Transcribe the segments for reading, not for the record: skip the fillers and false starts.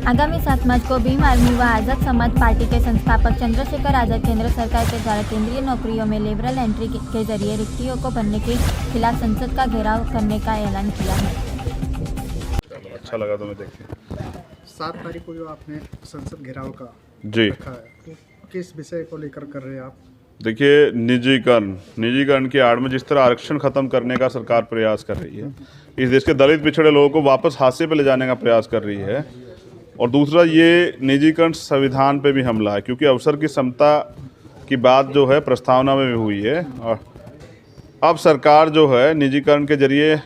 आगामी 7 मार्च को भीम आर्मी व आज़ाद समाज पार्टी के संस्थापक चंद्रशेखर आज़ाद केंद्र सरकार के द्वारा केंद्रीय नौकरियों में लेवरल एंट्री के जरिए रिक्तियों को भरने के खिलाफ संसद का घेराव करने का ऐलान किया है। अच्छा लगा तुम्हें देख के। 7 तारीख को जो आपने संसद घेराव का जी रखा है, तो किस विषय को लेकर कर रहे हैं आप? देखिए, निजीकरण की आड़ में जिस तरह आरक्षण खत्म करने का सरकार प्रयास कर रही है, इस देश के दलित पिछड़े लोगों को वापस हाशिए पे ले जाने का प्रयास कर रही है। और दूसरा, ये निजीकरण संविधान पे भी हमला है, क्योंकि अवसर की समता की बात जो है प्रस्तावना में भी हुई है। और अब सरकार जो है निजीकरण के जरिए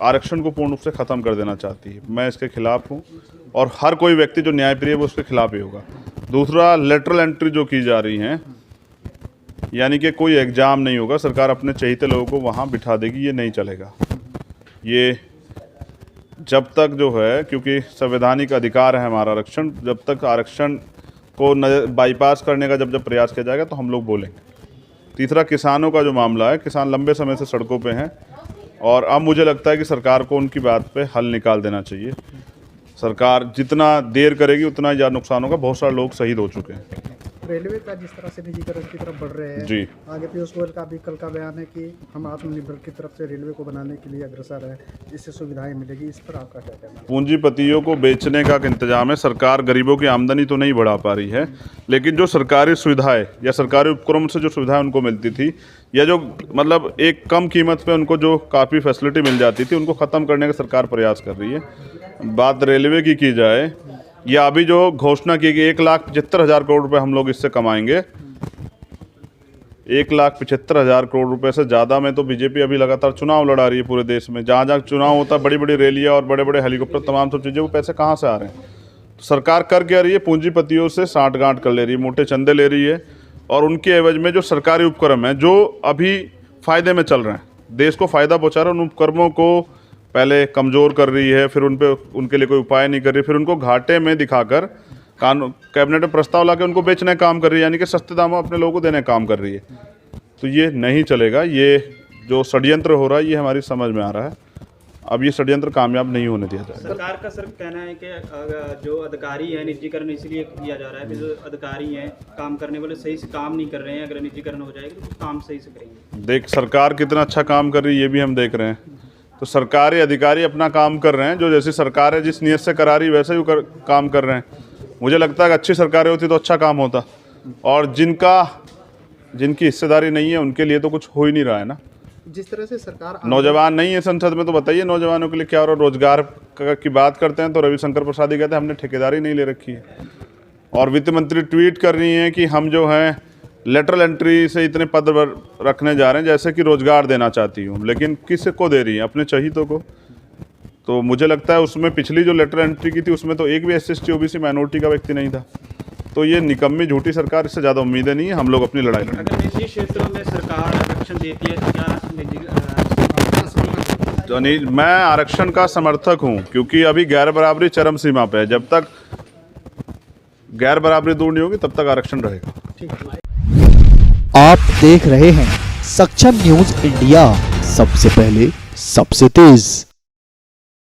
आरक्षण को पूर्ण रूप से ख़त्म कर देना चाहती है। मैं इसके खिलाफ हूँ और हर कोई व्यक्ति जो न्यायप्रिय है वो उसके खिलाफ ही होगा। दूसरा, लेटरल एंट्री जो की जा रही है, यानी कि कोई एग्ज़ाम नहीं होगा, सरकार अपने चहेते लोगों को वहाँ बिठा देगी, ये नहीं चलेगा। ये जब तक जो है, क्योंकि संवैधानिक अधिकार है हमारा आरक्षण, जब तक आरक्षण को बाईपास करने का जब प्रयास किया जाएगा तो हम लोग बोलेंगे। तीसरा, किसानों का जो मामला है, किसान लंबे समय से सड़कों पे हैं और अब मुझे लगता है कि सरकार को उनकी बात पे हल निकाल देना चाहिए। सरकार जितना देर करेगी उतना ज़्यादा नुकसान होगा। बहुत सारे लोग शहीद हो चुके हैं। रेलवे का जिस तरह से निजीकरण की तरफ बढ़ रहे हैं जी, आगे पीयूष गोयल का भी कल का बयान है कि हम आत्मनिर्भर की तरफ से रेलवे को बनाने के लिए अग्रसर है, इससे सुविधाएं मिलेगी। इस पर आपका क्या कहना है? पूंजीपतियों को बेचने का इंतजाम है। सरकार गरीबों की आमदनी तो नहीं बढ़ा पा रही है, लेकिन जो सरकारी सुविधाएं या सरकारी उपक्रम से जो सुविधाएं उनको मिलती थी, या जो मतलब एक कम कीमत पे उनको जो काफ़ी फैसिलिटी मिल जाती थी, उनको ख़त्म करने का सरकार प्रयास कर रही है। बात रेलवे की जाए, या अभी जो घोषणा की गई 1,75,000 करोड़ रुपए हम लोग इससे कमाएंगे, 1,75,000 करोड़ रुपए से ज़्यादा में तो बीजेपी अभी लगातार चुनाव लड़ा रही है पूरे देश में। जहाँ जहाँ चुनाव होता है, बड़ी बड़ी रैलियाँ और बड़े बड़े हेलीकॉप्टर, तमाम सब चीज़ें, वो पैसे कहाँ से आ रहे हैं? तो सरकार कर क्या रही है? पूंजीपतियों से साठगांठ कर ले रही है, मोटे चंदे ले रही है, और उनके एवज में जो सरकारी उपक्रम हैं जो अभी फ़ायदे में चल रहे हैं, देश को फ़ायदा पहुँचा रहे हैं, उन उपक्रमों को पहले कमज़ोर कर रही है, फिर उनके लिए कोई उपाय नहीं कर रही, फिर उनको घाटे में दिखाकर कैबिनेट में प्रस्ताव लाके उनको बेचने का काम कर रही है, यानी कि सस्ते दामों अपने लोगों को देने का काम कर रही है। तो ये नहीं चलेगा। ये जो षड्यंत्र हो रहा है, ये हमारी समझ में आ रहा है। अब ये षड्यंत्र कामयाब नहीं होने दिया जाएगा। सरकार का सर कहना है कि जो अधिकारी हैं, निजीकरण इसलिए किया जा रहा है कि जो अधिकारी हैं, काम करने वाले सही से काम नहीं कर रहे हैं। अगर निजीकरण हो जाएगा तो काम सही से करेंगे। देख, सरकार कितना अच्छा काम कर रही है ये भी हम देख रहे हैं। तो सरकारी अधिकारी अपना काम कर रहे हैं, जो जैसी सरकार है जिस नियत से करा रही वैसे ही काम कर रहे हैं। मुझे लगता है कि अच्छी सरकारें होती तो अच्छा काम होता, और जिनकी हिस्सेदारी नहीं है उनके लिए तो कुछ हो ही नहीं रहा है ना। जिस तरह से सरकार नौजवान नहीं है संसद में, तो बताइए नौजवानों के लिए क्या हो रहा है? रोजगार की बात करते हैं तो रविशंकर प्रसाद ही कहते हैं हमने ठेकेदारी नहीं ले रखी है, और वित्त मंत्री ट्वीट कर रही हैं कि हम जो हैं लेटरल एंट्री से इतने पद रखने जा रहे हैं जैसे कि रोजगार देना चाहती हूँ, लेकिन किसको दे रही है? अपने चहीतों को। तो मुझे लगता है उसमें पिछली जो लेटरल एंट्री की थी उसमें तो एक भी SC/ST OBC माइनॉरिटी का व्यक्ति नहीं था। तो ये निकम्मी झूठी सरकार, इससे ज़्यादा उम्मीदें नहीं है। हम लोग अपनी लड़ाई लड़ेंगे। अगर निजी क्षेत्रों में सरकार आरक्षण देती है तो क्या मैं आरक्षण का समर्थक हूँ, क्योंकि अभी गैर बराबरी चरम सीमा पे है। जब तक गैर बराबरी दूर नहीं होगी तब तक आरक्षण रहेगा। आप देख रहे हैं सक्षम न्यूज इंडिया, सबसे पहले सबसे तेज।